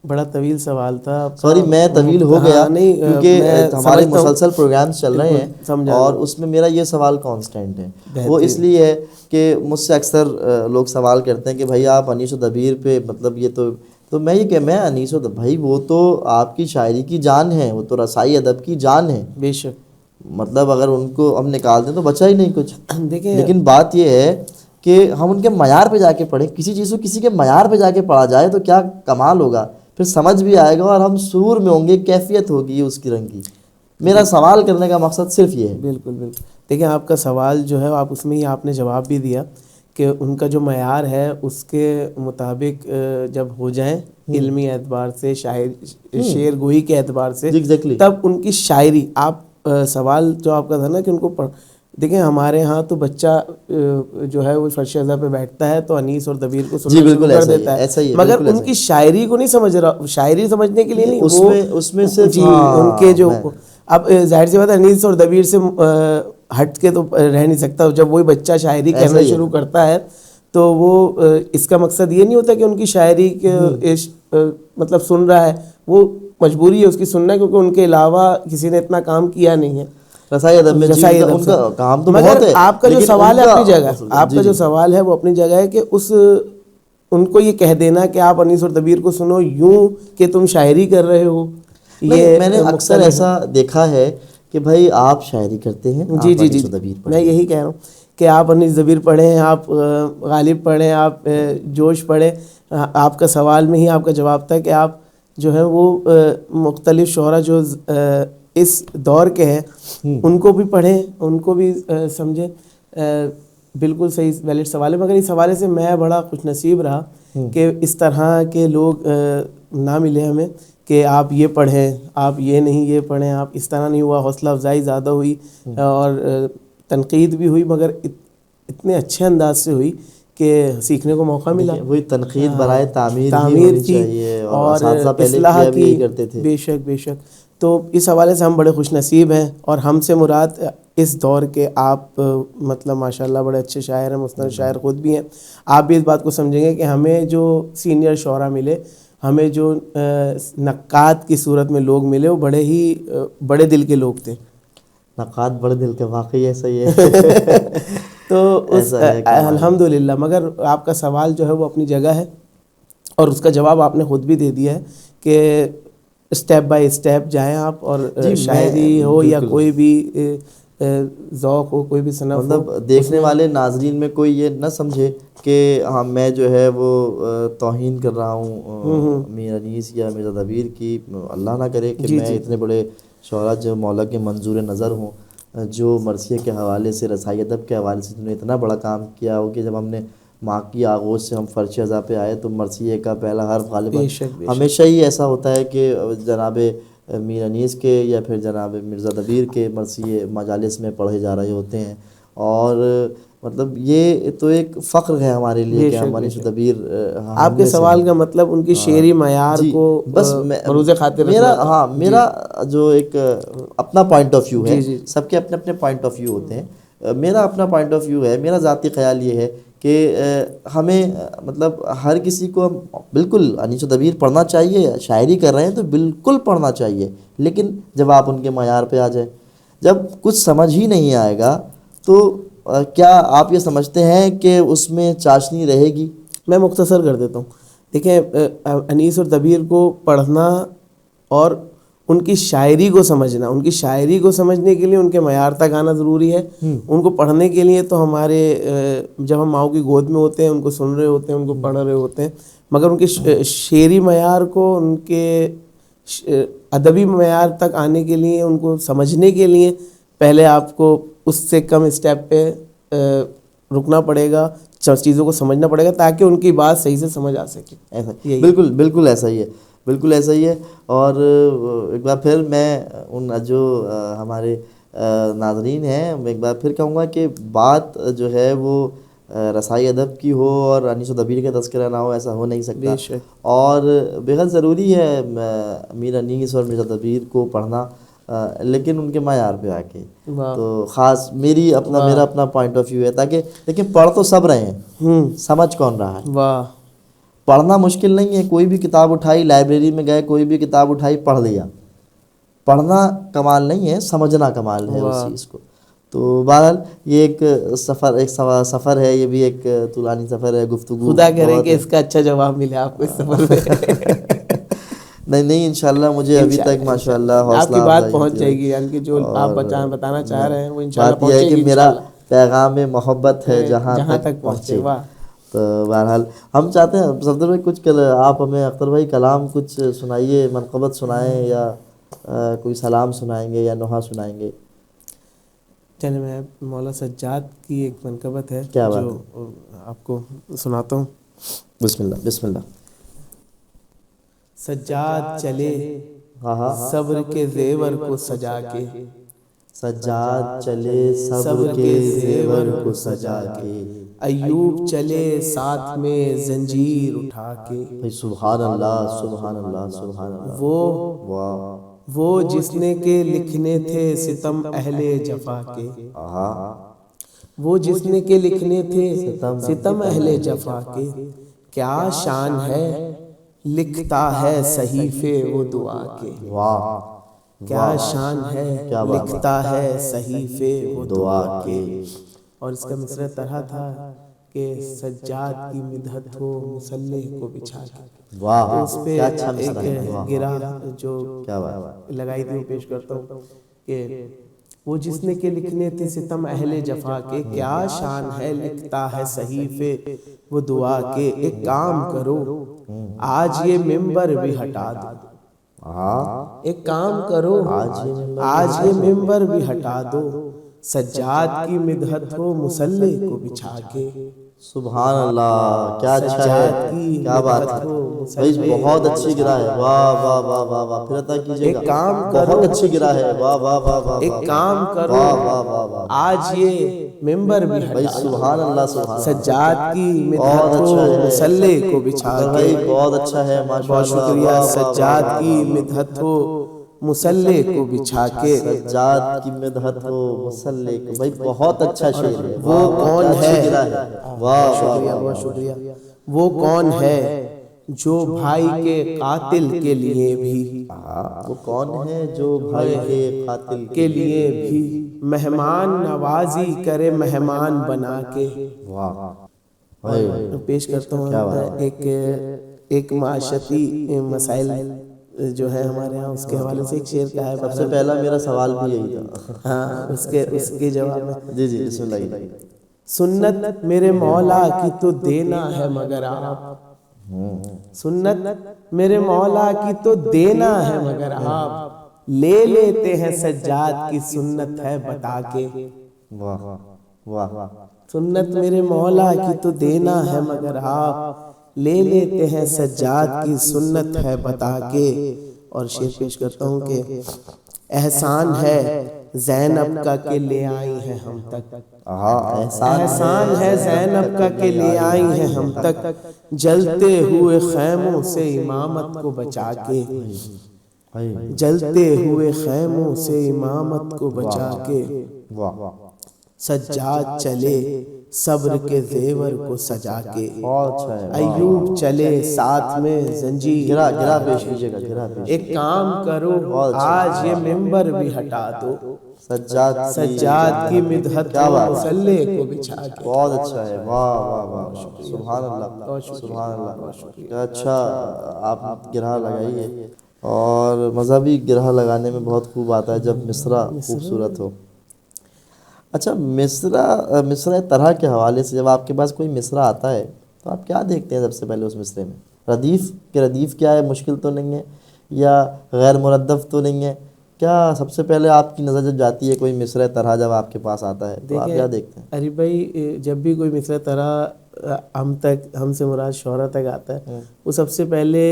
بڑا طویل سوال تھا. سوری میں طویل ہو گیا نہیں، کیونکہ ہمارے مسلسل پروگرامز چل رہے ہیں سمجھا، اور اس میں میرا یہ سوال کانسٹنٹ ہے. وہ اس لیے ہے کہ مجھ سے اکثر لوگ سوال کرتے ہیں کہ بھائی آپ انیس و ضبیر پہ مطلب یہ تو میں یہ کہ میں انیس و بھائی وہ تو آپ کی شاعری کی جان ہے، وہ تو رسائی ادب کی جان ہے. بے شک. مطلب اگر ان کو ہم نکال دیں تو بچا ہی نہیں کچھ. دیکھیں لیکن بات یہ ہے کہ ہم ان کے معیار پہ جا کے پڑھیں. کسی چیز کو کسی کے معیار پہ جا کے پڑھا جائے تو کیا کمال ہوگا، پھر سمجھ بھی آئے گا اور ہم سرور میں ہوں گے، کیفیت ہوگی اس کی رنگ کی. میرا سوال کرنے کا مقصد صرف یہ ہے. بالکل بالکل. دیکھیں آپ کا سوال جو ہے آپ اس میں ہی آپ نے جواب بھی دیا کہ ان کا جو معیار ہے اس کے مطابق جب ہو جائیں علمی اعتبار سے، شعر گوئی کے اعتبار سے، تب ان کی شاعری. آپ سوال جو آپ کا تھا نا کہ ان کو دیکھیں ہمارے ہاں تو بچہ جو ہے وہ فرش ازاں پہ بیٹھتا ہے تو انیس اور ضبیر کو سننا شروع کر دیتا ہے، مگر ان کی شاعری کو نہیں سمجھ رہا. شاعری سمجھنے کے لیے نہیں، اس میں صرف جی ان کے جو اب ظاہر سی بات ہے انیس اور ضبیر سے ہٹ کے تو رہ نہیں سکتا. جب وہی بچہ شاعری کرنا شروع کرتا ہے تو وہ اس کا مقصد یہ نہیں ہوتا کہ ان کی شاعری کے مطلب سن رہا ہے، وہ مجبوری ہے اس کی سننا کیونکہ ان کے علاوہ کسی نے اتنا کام کیا نہیں ہے. رسائی ادب میں ان کا کام تو بہت ہے. آپ کا جو سوال ہے اپنی جگہ، آپ کا جو سوال ہے وہ اپنی جگہ ہے کہ ان کو یہ کہہ دینا کہ آپ انیس اور ضبیر کو سنو یوں کہ تم شاعری کر رہے ہو. یہ میں نے اکثر ایسا دیکھا ہے کہ بھائی آپ شاعری کرتے ہیں. جی میں یہی کہہ رہا ہوں کہ آپ انیس ضبیر پڑھیں، آپ غالب پڑھیں، آپ جوش پڑھیں. آپ کا سوال میں ہی آپ کا جواب تھا کہ آپ جو ہے وہ مختلف شعراء جو اس دور کے ہیں ان کو بھی پڑھیں، ان کو بھی سمجھیں. بالکل صحیح ویلڈ سوال ہے، مگر اس حوالے سے میں بڑا خوش نصیب رہا کہ اس طرح کے لوگ نہ ملے ہمیں کہ آپ یہ پڑھیں، آپ یہ نہیں یہ پڑھیں. آپ اس طرح نہیں ہوا، حوصلہ افزائی زیادہ ہوئی اور تنقید بھی ہوئی، مگر اتنے اچھے انداز سے ہوئی کہ سیکھنے کو موقع ملا. وہی تنقید برائے تعمیر تھی اور اصلاح کی. بے شک بے شک. تو اس حوالے سے ہم بڑے خوش نصیب ہیں اور ہم سے مراد اس دور کے آپ مطلب ماشاءاللہ بڑے اچھے شاعر ہیں، مستند شاعر خود بھی ہیں. آپ بھی اس بات کو سمجھیں گے کہ ہمیں جو سینئر شعراء ملے، ہمیں جو نقاد کی صورت میں لوگ ملے، وہ بڑے دل کے لوگ تھے. نقاد بڑے دل کے، واقعی ایسا ہی ہے. تو الحمدللہ. مگر آپ کا سوال جو ہے وہ اپنی جگہ ہے اور اس کا جواب آپ نے خود بھی دے دیا ہے کہ اسٹیپ بائی اسٹیپ جائیں آپ. اور شاعری ہو یا کوئی بھی ذوق ہو، کوئی بھی صنف مطلب دیکھنے والے ناظرین میں کوئی یہ نہ سمجھے کہ ہاں میں جو ہے وہ توہین کر رہا ہوں میر انیس یا مرزا ضبیر کی. اللہ نہ کرے کہ میں اتنے بڑے شعراء جو مولا کے منظور نظر ہوں، جو مرثیے کے حوالے سے، رسائی ادب کے حوالے سے جنہوں نے اتنا بڑا کام کیا ہو کہ جب ہم نے ماں کی آغوش سے ہم فرش ازاں پہ آئے تو مرثیے کا پہلا حرف غالباً ہمیشہ ہی ایسا ہوتا ہے کہ جناب میر انیس کے یا پھر جناب مرزا ضبیر کے مرثیے مجالس میں پڑھے جا رہے ہوتے ہیں. اور مطلب یہ تو ایک فخر ہے ہمارے لیے کہ ہم انیس و ضبیر. آپ کے سوال کا مطلب ان کی شعری معیار کو بس مروز خاطر میرا جو ایک اپنا پوائنٹ آف ویو ہے، سب کے اپنے اپنے پوائنٹ آف ویو ہوتے ہیں. میرا اپنا پوائنٹ آف ویو ہے، میرا ذاتی خیال یہ ہے کہ ہمیں مطلب ہر کسی کو بالکل انیس و ضبیر پڑھنا چاہیے. شاعری کر رہے ہیں تو بالکل پڑھنا چاہیے، لیکن جب آپ ان کے معیار پہ آ جائیں، جب کچھ سمجھ ہی نہیں آئے گا تو کیا آپ یہ سمجھتے ہیں کہ اس میں چاشنی رہے گی؟ میں مختصر کر دیتا ہوں. دیکھیں انیس اور ضبیر کو پڑھنا اور ان کی شاعری کو سمجھنا، ان کی شاعری کو سمجھنے کے لیے ان کے معیار تک آنا ضروری ہے. ان کو پڑھنے کے لیے تو ہمارے جب ہم ماؤں کی گود میں ہوتے ہیں ان کو سن رہے ہوتے ہیں، ان کو پڑھ رہے ہوتے ہیں، مگر ان کے شعری معیار کو، ان کے ادبی معیار تک آنے کے لیے، ان کو سمجھنے کے لیے پہلے آپ کو اس سے کم اسٹیپ پہ رکنا پڑے گا، چیزوں کو سمجھنا پڑے گا تاکہ ان کی بات صحیح سے سمجھ آ سکے. ایسا بالکل ایسا ہی ہے، بالکل ایسا ہی ہے. اور ایک بار پھر میں ان جو ہمارے ناظرین ہیں، میں ایک بار پھر کہوں گا کہ بات جو ہے وہ رسائی ادب کی ہو اور انیس و دبیر کا تذکرہ نہ ہو، ایسا ہو نہیں سکتا. بے شک. اور بےحد ضروری ہے امیر انیس اور مرزا دبیر کو پڑھنا، لیکن ان کے معیار پہ آ کے. تو خاص میرا اپنا پوائنٹ آف ویو ہے، تاکہ لیکن پڑھ تو سب رہے ہیں، سمجھ کون رہا ہے. واہ. پڑھنا مشکل نہیں ہے، کوئی بھی کتاب اٹھائی، لائبریری میں گئے، کوئی بھی کتاب اٹھائی پڑھ لیا. پڑھنا کمال نہیں ہے، سمجھنا کمال ہے اس چیز کو. تو بہرحال یہ ایک سفر ہے، یہ بھی ایک طولانی سفر ہے. گفتگو خدا کرے کہ اس کا اچھا جواب ملے آپ کو اس سفر میں. نہیں انشاءاللہ مجھے ابھی تک ماشاءاللہ حوصلہ آپ کی بات پہنچ جائے گی، یعنی کہ جو آپ بتانا چاہ رہے ہیں وہ انشاءاللہ بات یہ ہے پہنچے کہ گی. میرا پیغام محبت ہے جہاں تک پہنچے. تو بہرحال ہم چاہتے ہیں صفدر بھائی کچھ آپ ہمیں اختر بھائی کلام کچھ سنائیے، منقبت سنائیں یا کوئی سلام سنائیں گے یا نوحہ سنائیں گے. چلے میں مولا سجاد کی ایک منقبت ہے کیا بات جو آپ کو سناتا ہوں. بسم اللہ بسم اللہ. سجاد چلے صبر کے زیور کو سجا کے، سجاد چلے صبر کے زیور کو سجا کے، ایوب چلے ساتھ میں زنجیر اٹھا کے. سبحان اللہ سبحان اللہ سبحان اللہ. وہ جس نے کے لکھنے تھے ستم اہل جفا کے، وہ جس نے کے لکھنے تھے ستم اہل جفا کے. کیا شان ہے لکھتا ہے صحیفے وہ دعا کے. کیا شان ہے لکھتا ہے صحیفے وہ دعا کے. اور اس کا مصرع طرح تھا کہ سجاد کی مدحت ہو مصلح کو بچھا کے. تو اس پہ ایک گرہ جو لگائی تھی وہ پیش کرتا ہوں کہ وہ جس نے کے لکھنے تھے ستم اہل جفا کے، کیا شان ہے لکھتا ہے صحیفے وہ دعا کے. ایک کام کرو آج یہ ممبر بھی ہٹا دو. ایک کام کرو آج یہ ممبر بھی ہٹا دو، سجاد کی مدحت ہو مصلح کو بچھا کے. سبحان اللہ، کیا اچھا ہے، کیا بات ہے بھائی، بہت اچھی گرا ہے. واہ واہ واہ واہ واہ. پھر عطا کیجیے گا. ایک کام کرو، بہت اچھی گرا ہے. واہ واہ واہ واہ. ایک کام کرو واہ واہ واہ واہ. آج یہ ممبر بھی بھائی ہٹا دو، سبحان اللہ سبحان اللہ. سجاد کی مدحت ہو مصلح کو بچھا کے. بھائی بہت اچھا ہے ماشاء بہت اللہ. شکریہ. سجاد کی مدحت ہو مصلح کو بچھا کے. سجاد کی مدحت ہو مصلح کو. بھائی بہت اچھا شعر ہے. وہ کون ہے، واہ شکریہ بہت شکریہ. وہ کون ہے جو بھائی کے قاتل کے لیے بھی، وہ کون ہے جو بھائی کے قاتل کے لیے بھی مہمان نوازی کرے مہمان بنا کے. پیش کرتا ہوں ایک معاشرتی مسائل جو ہے ہمارے ہاں اس کے حوالے سے ایک شعر کا ہے. سب سے پہلا میرا سوال بھی یہی تھا. ہاں اس کے جواب میں جی جی بسم اللہ. سنت میرے مولا کی تو دینا ہے مگر آپ، سنت میرے مولا کی تو دینا ہے مگر آپ، لے لیتے ہیں سجاد کی سنت ہے بتا کے. واہ واہ. سنت میرے مولا کی تو دینا ہے مگر آپ، لے لیتے ہیں سجاد کی سنت ہے بتا کے. اور شعر پیش کرتا ہوں کہ احسان ہے زینب کا کہ لے آئی ہیں ہم تک، احسان ہے زینب کا کہ لے آئی ہیں ہم تک، جلتے ہوئے خیموں سے امامت کو بچا کے، جلتے ہوئے خیموں سے امامت کو بچا کے. سجاد چلے صبر کے زیور کو سجا کے، ایوب چلے ساتھ میں زنجیر. گرا پیش کیجیے گا. گرا پیش. ایک کام کرو آج یہ ممبر بھی ہٹا دو، سجاد کی مدحت مصلح کو بچھا کے. بہت اچھا ہے. واہ واہ واہ. سبحان اللہ سبحان اللہ. اچھا آپ گرہ لگائیے، اور مذہبی گرہ لگانے میں بہت خوب آتا ہے جب مصرع خوبصورت ہو. اچھا مصرع طرح کے حوالے سے جب آپ کے پاس کوئی مصرع آتا ہے تو آپ کیا دیکھتے ہیں سب سے پہلے اس مصرع میں؟ ردیف کیا ہے؟ مشکل تو نہیں ہے یا غیر مردف تو نہیں ہے؟ کیا سب سے پہلے آپ کی نظر جب جاتی ہے کوئی مصرع طرح جب آپ کے پاس آتا ہے تو آپ کیا دیکھتے ہیں؟ ارے بھائی جب بھی کوئی مصرع طرح ہم سے مراد شعرا تک آتا ہے، وہ سب سے پہلے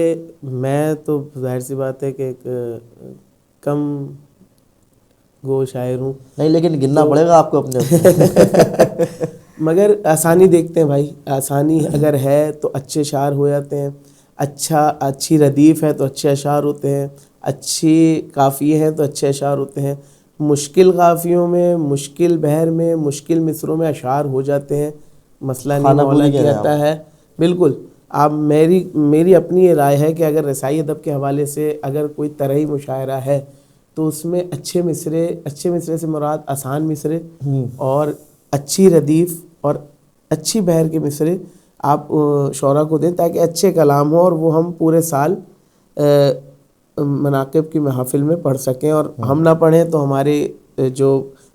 میں تو ظاہر سی بات ہے کہ ایک کم گو شاعر ہوں. نہیں لیکن گننا پڑے گا آپ کو اپنے مگر آسانی دیکھتے ہیں بھائی, آسانی اگر ہے تو اچھے اشعار ہو جاتے ہیں, اچھی ردیف ہے تو اچھے اشعار ہوتے ہیں, اچھی قافیے ہیں تو اچھے اشعار ہوتے ہیں. مشکل قافیوں میں, مشکل بحر میں, مشکل مصروں میں اشعار ہو جاتے ہیں, مسئلہ نہیں. خانہ مولا پوری کہہ رہے ہیں کہتا ہے بالکل. آپ میری اپنی یہ رائے ہے کہ اگر رسائی ادب کے حوالے سے اگر کوئی طرحی مشاعرہ ہے تو اس میں اچھے مصرے سے مراد آسان مصرے اور اچھی ردیف اور اچھی بحر کے مصرے آپ شعراء کو دیں تاکہ اچھے کلام ہوں اور وہ ہم پورے سال مناقب کی محافل میں پڑھ سکیں, اور ہم نہ پڑھیں تو ہمارے جو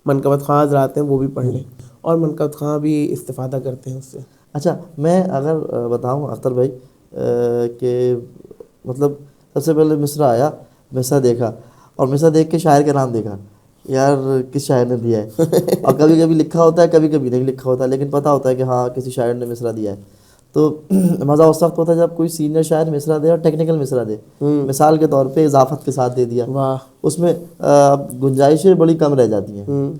منقبت خواہ حضرات ہیں وہ بھی پڑھ لیں, اور منقبت خواہ بھی استفادہ کرتے ہیں اس سے. اچھا میں اگر بتاؤں اختر بھائی کہ مطلب سب سے پہلے مصرع آیا, مصرع دیکھا اور مصرع دیکھ کے شاعر کا نام دیکھا, یار کس شاعر نے دیا ہے, اور کبھی کبھی لکھا ہوتا ہے کبھی کبھی نہیں لکھا ہوتا, لیکن پتہ ہوتا ہے کہ ہاں کسی شاعر نے مصرع دیا ہے. تو مزہ اس وقت ہوتا ہے جب کوئی سینئر شاعر مصرع دے اور ٹیکنیکل مصرع دے. مثال کے طور پہ اضافت کے ساتھ دے دیا, اس میں گنجائشیں بڑی کم رہ جاتی ہیں.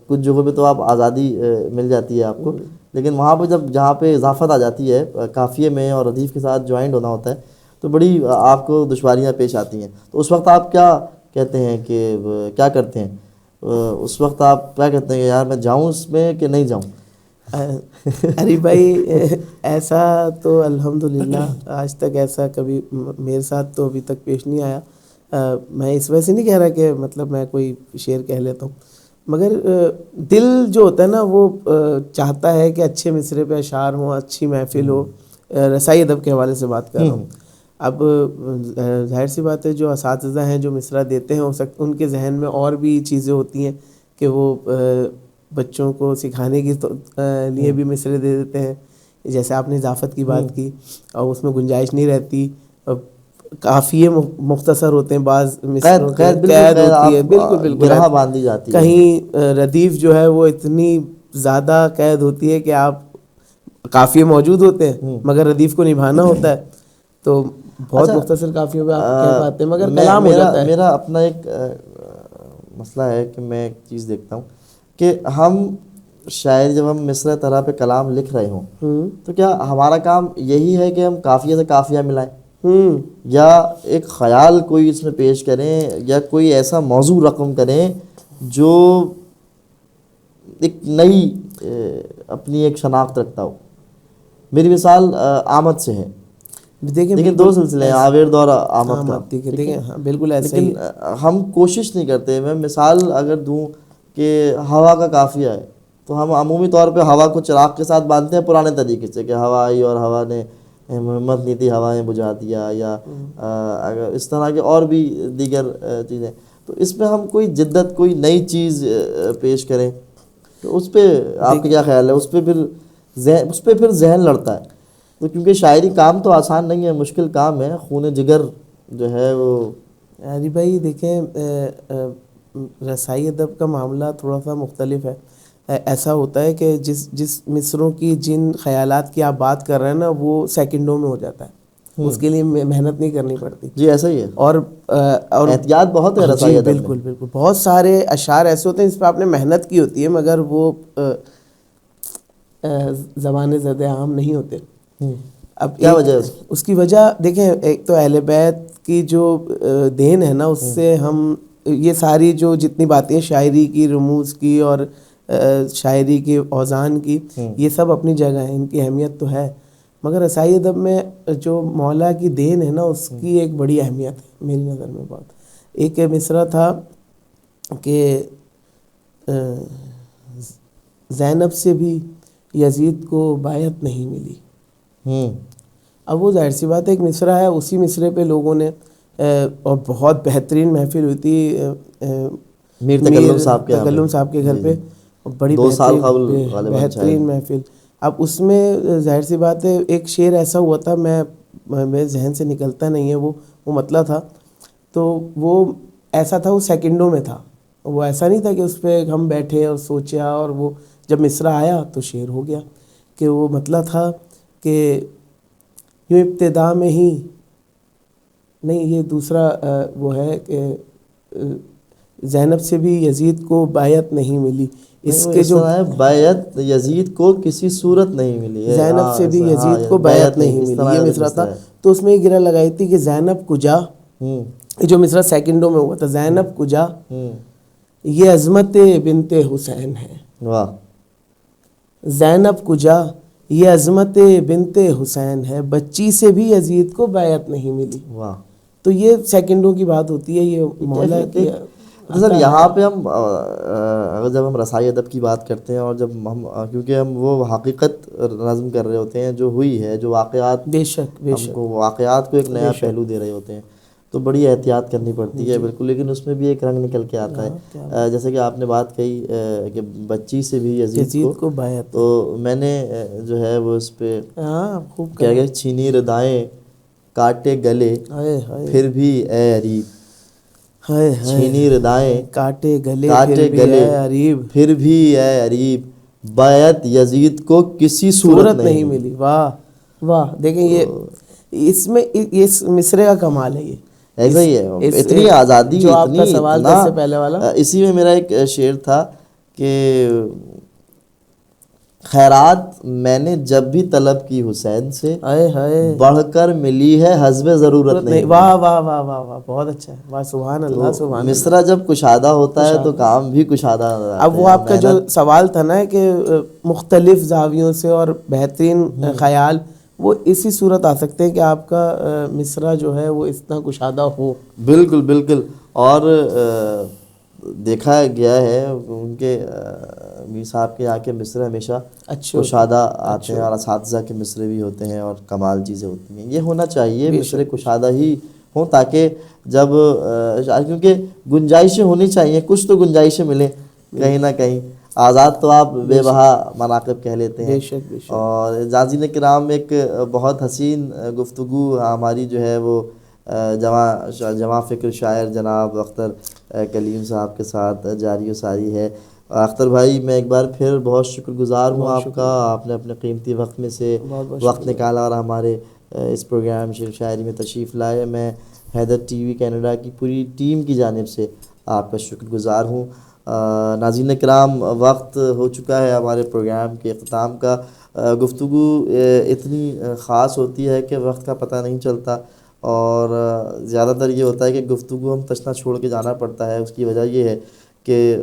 کچھ جگہوں پہ تو آپ آزادی مل جاتی ہے آپ کو, لیکن وہاں پہ جہاں پہ اضافت آ جاتی ہے قافیے میں اور ردیف کے ساتھ جوائنٹ ہونا ہوتا ہے تو بڑی آپ کو دشواریاں پیش آتی ہیں. تو اس وقت آپ کیا کہتے ہیں کہ کیا کرتے ہیں, اس وقت آپ کیا کہتے ہیں کہ یار میں جاؤں اس میں کہ نہیں جاؤں؟ ارے بھائی ایسا تو الحمدللہ آج تک ایسا کبھی میرے ساتھ تو ابھی تک پیش نہیں آیا. میں اس وجہ سے نہیں کہہ رہا کہ مطلب میں کوئی شعر کہہ لیتا ہوں, مگر دل جو ہوتا ہے نا وہ چاہتا ہے کہ اچھے مصرے پہ اشعار ہوں, اچھی محفل ہو. رسائی ادب کے حوالے سے بات کر رہا ہوں. اب ظاہر سی بات ہے جو اساتذہ ہیں جو مصرع دیتے ہیں ان کے ذہن میں اور بھی چیزیں ہوتی ہیں کہ وہ بچوں کو سکھانے کے لیے بھی مصرے دے دیتے ہیں. جیسے آپ نے اضافت کی بات کی اور اس میں گنجائش نہیں رہتی, قافیے مختصر ہوتے ہیں, بعض مصروں کے قید ہوتی ہے, بالکل گرہ باندھی جاتی ہے. کہیں ردیف جو ہے وہ اتنی زیادہ قید ہوتی ہے کہ آپ قافیے موجود ہوتے ہیں مگر ردیف کو نبھانا ہوتا ہے, تو بہت مختصر قافیوں پہ آپ کہہ پاتے ہیں مگر کلام ہو جاتا ہے. میرا اپنا ایک مسئلہ ہے کہ میں ایک چیز دیکھتا ہوں کہ ہم شاعر جب ہم مصرع طرح پہ کلام لکھ رہے ہوں تو کیا ہمارا کام یہی ہے کہ ہم قافیہ سے قافیہ ملائیں, یا ایک خیال کوئی اس میں پیش کریں, یا کوئی ایسا موضوع رقم کریں جو ایک نئی اپنی ایک شناخت رکھتا ہو. میری مثال آمد سے ہے, لیکن دو سلسلے ہیں, آویرد اور آمد کا. دیکھیں بالکل ایسا ہی لیکن ہم کوشش نہیں کرتے. میں مثال اگر دوں کہ ہوا کا قافیہ ہے تو ہم عمومی طور پہ ہوا کو چراغ کے ساتھ باندھتے ہیں پرانے طریقے سے کہ ہوا آئی اور ہوا نے ہمت نہیں تھی ہوائیں بجھا دیا, یا اگر اس طرح کے اور بھی دیگر چیزیں. تو اس میں ہم کوئی جدت, کوئی نئی چیز پیش کریں تو اس پہ آپ کا کیا خیال ہے؟ اس پہ پھر ذہن لڑتا ہے. تو کیونکہ شاعری کام تو آسان نہیں ہے, مشکل کام ہے, خون جگر جو ہے وہ. ارے بھائی دیکھیں رسائی ادب کا معاملہ تھوڑا سا مختلف ہے. ایسا ہوتا ہے کہ جس مصروں کی جن خیالات کی آپ بات کر رہے ہیں نا وہ سیکنڈوں میں ہو جاتا ہے, اس کے لیے محنت نہیں کرنی پڑتی. جی ایسا ہی ہے, اور احتیاط بہت ہے رسائی ادب میں. بالکل بہت سارے اشعار ایسے ہوتے ہیں جس پہ آپ نے محنت کی ہوتی ہے مگر وہ زبان زد عام نہیں ہوتے. اب کیا وجہ ہے اس کی وجہ دیکھیں, ایک تو اہل بیت کی جو دین ہے نا, اس سے ہم یہ ساری جو جتنی باتیں شاعری کی, رموز کی اور شاعری کی اوزان کی, یہ سب اپنی جگہ ہیں, ان کی اہمیت تو ہے, مگر رسائی ادب میں جو مولا کی دین ہے نا اس کی ایک بڑی اہمیت ہے میری نظر میں. بہت ایک مصرع تھا کہ زینب سے بھی یزید کو بیعت نہیں ملی. اب وہ ظاہر سی بات ہے ایک مصرع ہے, اسی مصرے پہ لوگوں نے اور بہت بہترین محفل ہوئی تھی میر تکلم صاحب کے گھر پہ, بڑی 2 سال قبل غالباً بہترین محفل. اب اس میں ظاہر سی بات ہے ایک شعر ایسا ہوا تھا, میرے ذہن سے نکلتا نہیں ہے وہ مطلع تھا, تو وہ ایسا تھا, وہ سیکنڈوں میں تھا, وہ ایسا نہیں تھا کہ اس پہ ہم بیٹھے اور سوچا اور وہ جب مصرع آیا تو شعر ہو گیا. کہ وہ مطلع تھا کہ یوں ابتدا میں ہی نہیں, یہ دوسرا وہ ہے کہ زینب سے بھی یزید کو بیعت نہیں ملی. اس کے اس جو طرح ہے بیعت یزید کو کسی صورت نہیں ملی. زینب سے بھی یزید کو بیعت نہیں ملی، یہ مصرع تھا. تو اس میں یہ گرہ لگائی تھی کہ زینب کجا، یہ جو مصرع سیکنڈوں میں ہوا تھا، زینب کجا یہ عظمت بنت حسین ہے. واہ. زینب کجا یہ عظمت بنت حسین ہے، بچی سے بھی یزید کو بیعت نہیں ملی. واہ. تو یہ سیکنڈوں کی بات ہوتی ہے، یہ مولا کی. سر یہاں پہ ہم اگر جب ہم رسائی ادب کی بات کرتے ہیں اور جب ہم کیونکہ ہم وہ حقیقت نظم کر رہے ہوتے ہیں جو ہوئی ہے، جو واقعات بے شک بے ہم شک کو واقعات کو ایک نیا پہلو دے رہے ہوتے ہیں، تو بڑی احتیاط کرنی پڑتی ہے بالکل. لیکن اس میں بھی ایک رنگ نکل کے آتا ہے، جیسے کہ آپ نے بات کہی کہ بچی سے بھی یزید کو بیعت. تو میں نے جو ہے وہ اس پہ خوب کیا کہ چھینی ردائیں کاٹے گلے پھر بھی اے عریب، چھینی ردائیں کاٹے گلے کاٹے گلے پھر بھی اے عریب، بیعت یزید کو کسی صورت نہیں ملی. واہ واہ. دیکھیں یہ اس میں اس مصرے کا کمال ہے. یہ ایسا ہی ہے، اتنی آزادی، جو آپ کا اتنی سوال تھا اس سے پہلے والا، اسی میں میرا ایک شعر تھا کہ خیرات میں نے جب بھی طلب کی حسین سے، بڑھ کر ملی ہے حسب ضرورت نہیں. واہ واہ واہ واہ واہ، بہت اچھا ہے. واہ سبحان اللہ سبحان اللہ. مصرع جب کشادہ ہوتا ہے تو کام بھی کشادہ ہوتا ہے. اب وہ آپ کا جو سوال تھا نا کہ مختلف زاویوں سے اور بہترین خیال، وہ اسی صورت آ سکتے ہیں کہ آپ کا مصرع جو ہے وہ اتنا کشادہ ہو. بالکل بالکل. اور دیکھا گیا ہے ان کے میر صاحب کے یہاں کے مصرے ہمیشہ کشادہ آتے ہیں، اور اساتذہ کے مصرے بھی ہوتے ہیں اور کمال چیزیں ہوتی ہیں. یہ ہونا چاہیے، مصرے کشادہ ہی ہوں تاکہ جب کیونکہ گنجائشیں ہونی چاہیے، کچھ تو گنجائشیں ملیں کہیں نہ کہیں. آزاد تو آپ بے بہا مناقب کہہ لیتے ہیں. اور ناظرین کرام، ایک بہت حسین گفتگو ہماری جو ہے وہ جواں فکر شاعر جناب اختر کلیم صاحب کے ساتھ جاری و ساری ہے. اختر بھائی، میں ایک بار پھر بہت شکر گزار ہوں آپ کا، آپ نے اپنے قیمتی وقت میں سے وقت نکالا اور ہمارے اس پروگرام شعر شاعری میں تشریف لائے. میں حیدر ٹی وی کینیڈا کی پوری ٹیم کی جانب سے آپ کا شکر گزار ہوں. ناظرین کرام، وقت ہو چکا ہے ہمارے پروگرام کے اختتام کا. گفتگو اتنی خاص ہوتی ہے کہ وقت کا پتہ نہیں چلتا، اور زیادہ تر یہ ہوتا ہے کہ گفتگو ہم تشنا چھوڑ کے جانا پڑتا ہے. اس کی وجہ یہ ہے کہ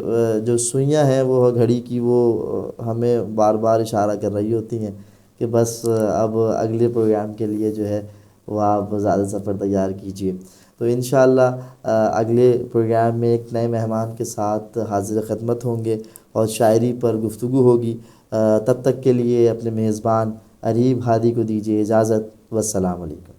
جو سوئیاں ہیں وہ گھڑی کی، وہ ہمیں بار بار اشارہ کر رہی ہوتی ہیں کہ بس اب اگلے پروگرام کے لیے جو ہے وہ آپ زیادہ سفر تیار کیجیے. تو انشاءاللہ اگلے پروگرام میں ایک نئے مہمان کے ساتھ حاضر خدمت ہوں گے اور شاعری پر گفتگو ہوگی. تب تک کے لیے اپنے میزبان عریب ہادی کو دیجیے اجازت. والسلام علیکم.